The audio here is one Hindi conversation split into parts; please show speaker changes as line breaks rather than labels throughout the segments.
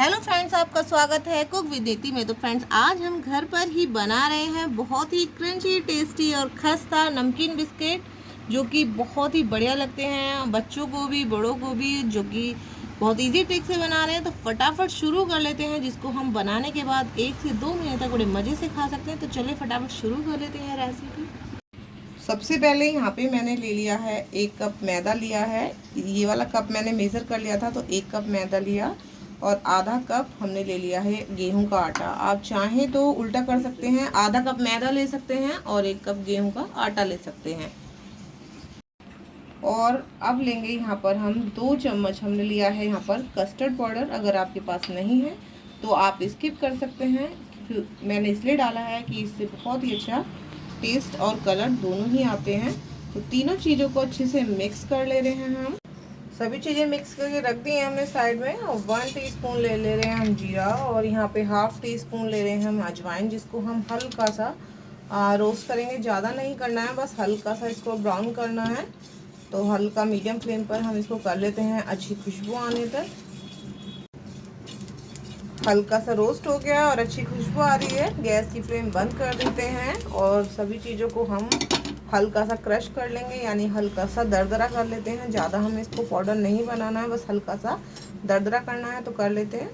हेलो फ्रेंड्स, आपका स्वागत है कुक विद नीति में। तो फ्रेंड्स, आज हम घर पर ही बना रहे हैं बहुत ही क्रंची, टेस्टी और खस्ता नमकीन बिस्किट, जो कि बहुत ही बढ़िया लगते हैं बच्चों को भी बड़ों को भी, जो कि बहुत इजी ट्रिक से बना रहे हैं। तो फटाफट शुरू कर लेते हैं, जिसको हम बनाने के बाद 1 से 2 महीने तक बड़े मज़े से खा सकते हैं। तो चलिए फटाफट शुरू कर लेते हैं रेसिपी। सबसे पहले यहाँ पे मैंने ले लिया है 1 कप मैदा लिया है। ये वाला कप मैंने मेज़र कर लिया था, तो 1 कप मैदा लिया और आधा कप हमने ले लिया है गेहूं का आटा। आप चाहें तो उल्टा कर सकते हैं, आधा कप मैदा ले सकते हैं और 1 कप गेहूं का आटा ले सकते हैं। और अब लेंगे यहाँ पर हम 2 चम्मच हमने लिया है यहाँ पर कस्टर्ड पाउडर। अगर आपके पास नहीं है तो आप स्किप कर सकते हैं। मैंने इसलिए डाला है कि इससे बहुत ही अच्छा टेस्ट और कलर दोनों ही आते हैं। तो तीनों चीज़ों को अच्छे से मिक्स कर ले रहे हैं। हम सभी चीज़ें मिक्स करके रख दी हैं हमने साइड में। और 1 टीस्पून ले रहे हैं हम जीरा, और यहाँ पे ½ टीस्पून ले रहे हैं हम अजवाइन, जिसको हम हल्का सा रोस्ट करेंगे। ज़्यादा नहीं करना है, बस हल्का सा इसको ब्राउन करना है। तो हल्का मीडियम फ्लेम पर हम इसको कर लेते हैं अच्छी खुशबू आने तक। हल्का सा रोस्ट हो गया और अच्छी खुशबू आ रही है, गैस की फ्लेम बंद कर देते हैं। और सभी चीज़ों को हम हल्का सा क्रश कर लेंगे, यानी हल्का सा दरदरा कर लेते हैं। ज़्यादा हमें इसको पाउडर नहीं बनाना है, बस हल्का सा दरदरा करना है, तो कर लेते हैं।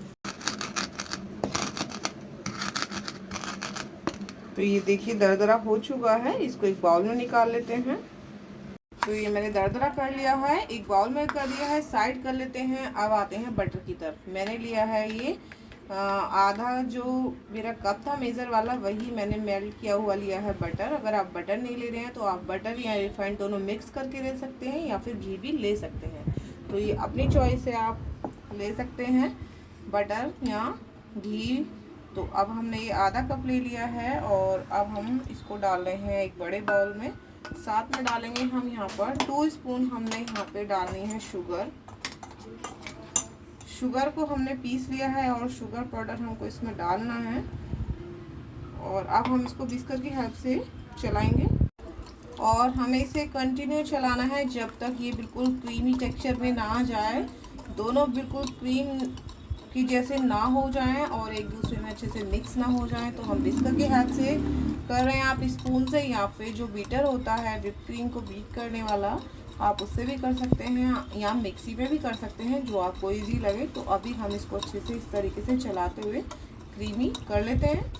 तो ये देखिए दरदरा हो चुका है, इसको एक बाउल में निकाल लेते हैं। तो ये मैंने दरदरा कर लिया है, एक बाउल में कर लिया है, साइड कर लेते हैं। अब आते हैं बटर की तरफ। मैंने लिया है ये आधा, जो मेरा कप था मेज़र वाला, वही मैंने मेल्ट किया हुआ लिया है बटर। अगर आप बटर नहीं ले रहे हैं तो आप बटर या रिफाइंड दोनों मिक्स करके ले सकते हैं, या फिर घी भी ले सकते हैं। तो ये अपनी चॉइस से आप ले सकते हैं, बटर या घी। तो अब हमने ये आधा कप ले लिया है और अब हम इसको डाल रहे हैं एक बड़े बाउल में। साथ में डालेंगे हम यहाँ पर 2 स्पून हमने यहाँ पे डालनी है शुगर। शुगर को हमने पीस लिया है और शुगर पाउडर हमको इसमें डालना है। और अब हम इसको विस्कर की हेल्प से चलाएंगे और हमें इसे कंटिन्यू चलाना है जब तक ये बिल्कुल क्रीमी टेक्सचर में ना आ जाए। दोनों बिल्कुल क्रीम की जैसे ना हो जाएं और एक दूसरे में अच्छे से मिक्स ना हो जाएं। तो हम विस्कर की हेल्प से कर रहे हैं। आप स्पून से या फिर जो बीटर होता है व्हिप क्रीम को बीट करने वाला, आप उससे भी कर सकते हैं या मिक्सी में भी कर सकते हैं, जो आपको इजी लगे। तो अभी हम इसको अच्छे से इस तरीके से चलाते हुए क्रीमी कर लेते हैं।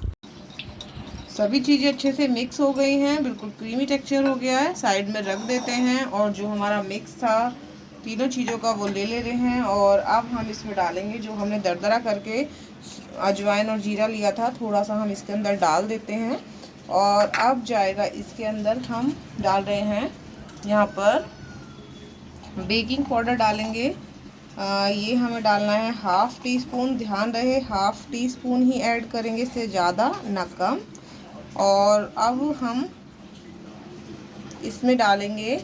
सभी चीज़ें अच्छे से मिक्स हो गई हैं, बिल्कुल क्रीमी टेक्सचर हो गया है। साइड में रख देते हैं और जो हमारा मिक्स था तीनों चीज़ों का वो ले रहे हैं। और अब हम इसमें डालेंगे जो हमने दरदरा करके अजवाइन और जीरा लिया था, थोड़ा सा हम इसके अंदर डाल देते हैं। और अब जाएगा इसके अंदर हम डाल रहे हैं यहाँ पर बेकिंग पाउडर डालेंगे। ये हमें डालना है ½ टीस्पून। ध्यान रहे ½ टीस्पून ही ऐड करेंगे, इससे ज़्यादा ना कम। और अब हम इसमें डालेंगे,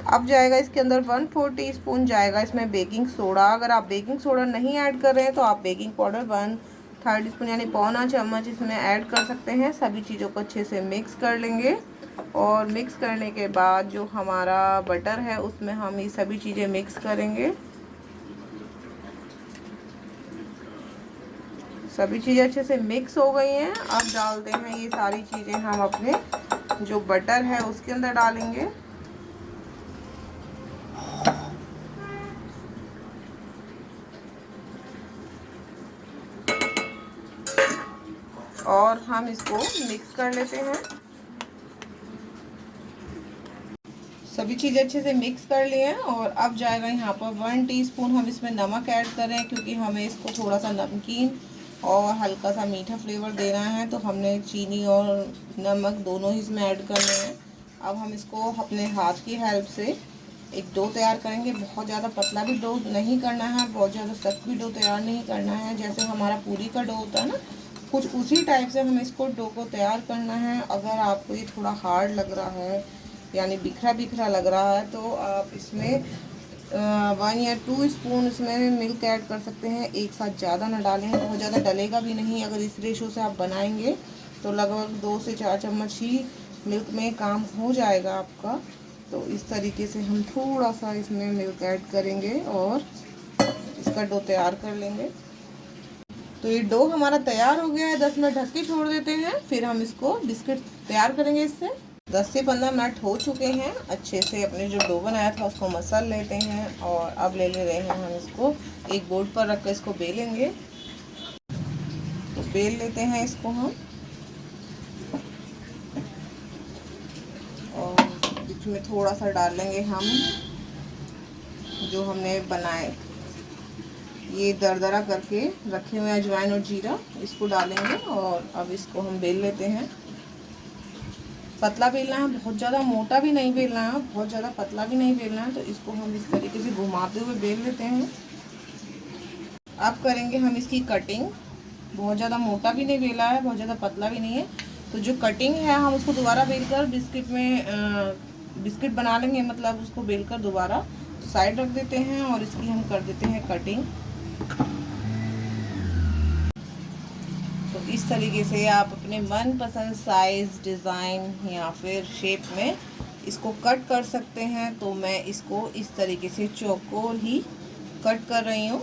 अब जाएगा इसके अंदर 1/4 टीस्पून जाएगा इसमें बेकिंग सोडा। अगर आप बेकिंग सोडा नहीं ऐड कर रहे हैं तो आप बेकिंग पाउडर 1/3 टीस्पून यानी पौना चम्मच इसमें ऐड कर सकते हैं। सभी चीज़ों को अच्छे से मिक्स कर लेंगे और मिक्स करने के बाद जो हमारा बटर है उसमें हम ये सभी चीज़ें मिक्स करेंगे। सभी चीज़ें अच्छे से मिक्स हो गई हैं। अब डालते हैं ये सारी चीज़ें हम अपने जो बटर है उसके अंदर डालेंगे। और हम इसको मिक्स कर लेते हैं। सभी चीज़ें अच्छे से मिक्स कर लिए हैं। और अब जाएगा यहाँ पर 1 टीस्पून हम इसमें नमक ऐड कर रहे हैं, क्योंकि हमें इसको थोड़ा सा नमकीन और हल्का सा मीठा फ्लेवर देना है। तो हमने चीनी और नमक दोनों ही इसमें ऐड करने हैं। अब हम इसको अपने हाथ की हेल्प से एक डो तैयार करेंगे। बहुत ज़्यादा पतला भी डो नहीं करना है, बहुत ज़्यादा सख्त भी डो तैयार नहीं करना है। जैसे हमारा पूरी का डो होता है ना, कुछ उसी टाइप से हमें इसको डो को तैयार करना है। अगर आपको ये थोड़ा हार्ड लग रहा है, यानी बिखरा बिखरा लग रहा है, तो आप इसमें 1 या 2 स्पून इसमें मिल्क ऐड कर सकते हैं। एक साथ ज़्यादा ना डालें, बहुत ज़्यादा डलेगा भी नहीं। अगर इस रेशो से आप बनाएंगे तो लगभग 2 से 4 चम्मच ही मिल्क में काम हो जाएगा आपका। तो इस तरीके से हम थोड़ा सा इसमें मिल्क ऐड करेंगे और इसका डो तैयार कर लेंगे। तो ये डो हमारा तैयार हो गया है। 10 मिनट ढक के छोड़ देते हैं, फिर हम इसको बिस्किट तैयार करेंगे। इससे 10 से 15 मिनट हो चुके हैं। अच्छे से अपने जो डो बनाया था उसको मसल लेते हैं और अब ले रहे हैं हम इसको एक बोर्ड पर रख कर इसको बेलेंगे। तो बेल लेते हैं इसको हम, और बीच में थोड़ा सा डाल लेंगे हम जो हमने बनाए ये दरदरा करके रखे हुए अजवाइन और जीरा, इसको डालेंगे और अब इसको हम बेल लेते हैं। पतला बेलना है, बहुत ज़्यादा मोटा भी नहीं बेलना है, बहुत ज़्यादा पतला भी नहीं बेलना है। तो इसको हम इस तरीके से घुमाते हुए बेल लेते हैं। अब करेंगे हम इसकी कटिंग। बहुत ज़्यादा मोटा भी नहीं बेला है, बहुत ज़्यादा पतला भी नहीं है। तो जो कटिंग है हम उसको दोबारा बेलकर बिस्किट बना लेंगे, मतलब उसको बेलकर दोबारा साइड रख देते हैं और इसकी हम कर देते हैं कटिंग। तो इस तरीके से आप अपने मनपसंद साइज़, डिज़ाइन या फिर शेप में इसको कट कर सकते हैं। तो मैं इसको इस तरीके से चौकोर ही कट कर रही हूँ।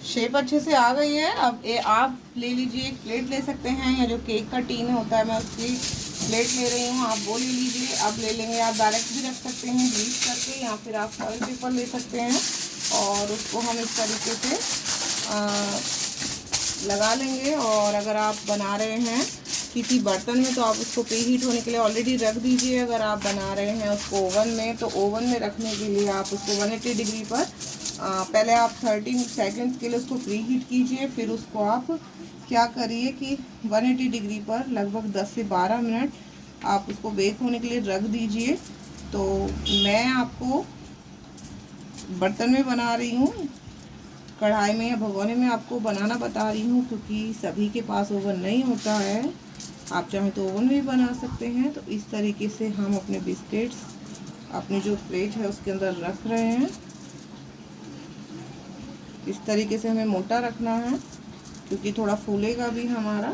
शेप अच्छे से आ गई है। अब आप ले लीजिए, एक प्लेट ले सकते हैं या जो केक का टीन होता है मैं उसकी प्लेट ले रही हूँ, आप वो ले लीजिए। अब ले लेंगे, आप डायरेक्ट भी रख सकते हैं ग्रीस करके, या फिर आप फॉइल पेपर ले सकते हैं और उसको हम इस तरीके से लगा लेंगे। और अगर आप बना रहे हैं किसी बर्तन में तो आप उसको प्री हीट होने के लिए ऑलरेडी रख दीजिए। अगर आप बना रहे हैं उसको ओवन में, तो ओवन में रखने के लिए आप उसको 180 डिग्री पर पहले आप 30 सेकंड्स के लिए उसको प्री हीट कीजिए। फिर उसको आप क्या करिए कि 180 डिग्री पर लगभग 10 से 12 मिनट आप उसको बेक होने के लिए रख दीजिए। तो मैं आपको बर्तन में बना रही हूँ, कढ़ाई में या भगोने में आपको बनाना बता रही हूँ, क्योंकि सभी के पास ओवन नहीं होता है। आप चाहें तो ओवन में भी बना सकते हैं। तो इस तरीके से हम अपने बिस्किट्स अपनी जो प्लेट है उसके अंदर रख रहे हैं। इस तरीके से हमें मोटा रखना है क्योंकि थोड़ा फूलेगा भी हमारा।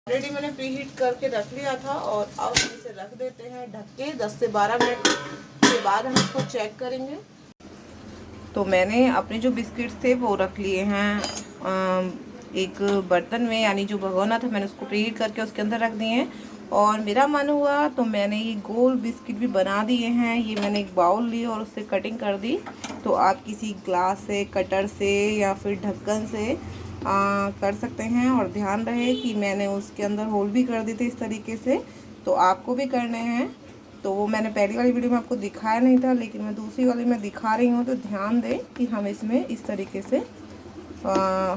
ऑलरेडी मैंने प्री हीट करके रख लिया था और अब हम इसे रख देते हैं ढक के। 10 से 12 मिनट के बाद हम इसको चेक करेंगे। तो मैंने अपने जो बिस्किट्स थे वो रख लिए हैं एक बर्तन में, यानी जो भगोना था मैंने उसको प्री हीट करके उसके अंदर रख दिए हैं। और मेरा मन हुआ तो मैंने ये गोल बिस्किट भी बना दिए हैं। ये मैंने एक बाउल ली और उससे कटिंग कर दी। तो आप किसी ग्लास से, कटर से या फिर ढक्कन से कर सकते हैं। और ध्यान रहे कि मैंने उसके अंदर होल भी कर दिए थे इस तरीके से, तो आपको भी करने हैं। तो वो मैंने पहली वाली वीडियो में आपको दिखाया नहीं था, लेकिन मैं दूसरी वाली में दिखा रही हूँ। तो ध्यान दें कि हम इसमें इस तरीके से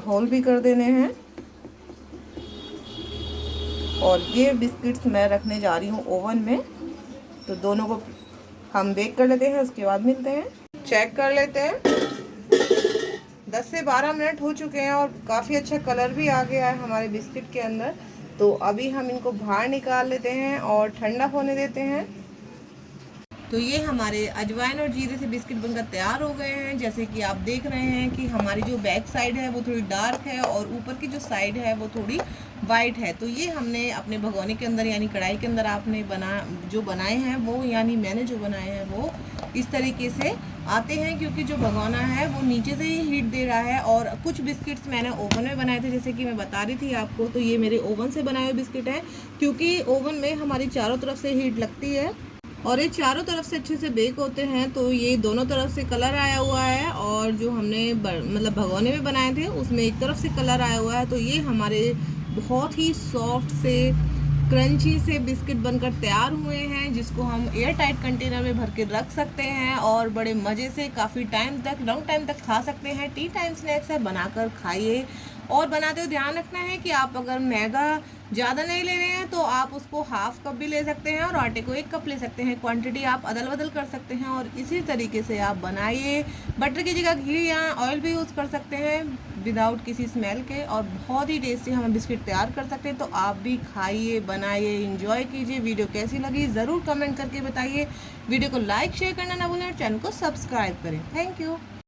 होल भी कर देने हैं। और ये बिस्किट्स मैं रखने जा रही हूँ ओवन में। तो दोनों को हम बेक कर लेते हैं, उसके बाद मिलते हैं। चेक कर लेते हैं। 10 से 12 मिनट हो चुके हैं और काफ़ी अच्छा कलर भी आ गया है हमारे बिस्किट के अंदर। तो अभी हम इनको बाहर निकाल लेते हैं और ठंडा होने देते हैं। तो ये हमारे अजवाइन और जीरे से बिस्किट बनकर तैयार हो गए हैं। जैसे कि आप देख रहे हैं कि हमारी जो बैक साइड है वो थोड़ी डार्क है और ऊपर की जो साइड है वो थोड़ी वाइट है। तो ये हमने अपने भगोने के अंदर यानी कढ़ाई के अंदर आपने जो बनाए हैं वो, यानी मैंने जो बनाए हैं वो इस तरीके से आते हैं, क्योंकि जो भगोना है वो नीचे से ही हीट दे रहा है। और कुछ बिस्किट्स मैंने ओवन में बनाए थे, जैसे कि मैं बता रही थी आपको। तो ये मेरे ओवन से बनाए हुए बिस्किट हैं, क्योंकि ओवन में हमारी चारों तरफ से हीट लगती है और ये चारों तरफ से अच्छे से बेक होते हैं। तो ये दोनों तरफ से कलर आया हुआ है और जो हमने मतलब भगोने में बनाए थे उसमें एक तरफ से कलर आया हुआ है। तो ये हमारे बहुत ही सॉफ्ट से क्रंची से बिस्किट बनकर तैयार हुए हैं, जिसको हम एयर टाइट कंटेनर में भर के रख सकते हैं और बड़े मज़े से काफ़ी टाइम तक, लॉन्ग टाइम तक खा सकते हैं। टी टाइम स्नैक्स है, बनाकर खाइए। और बनाते हुए ध्यान रखना है कि आप अगर मैदा ज़्यादा नहीं ले रहे हैं तो आप उसको हाफ कप भी ले सकते हैं और आटे को 1 कप ले सकते हैं। क्वांटिटी आप अदल बदल कर सकते हैं और इसी तरीके से आप बनाइए। बटर की जगह घी या ऑयल भी यूज़ कर सकते हैं विदाउट किसी स्मेल के, और बहुत ही टेस्टी हम बिस्किट तैयार कर सकते हैं। तो आप भी खाइए, बनाइए, इंजॉय कीजिए। वीडियो कैसी लगी ज़रूर कमेंट करके बताइए। वीडियो को लाइक शेयर करना ना भूलें और चैनल को सब्सक्राइब करें। Thank you.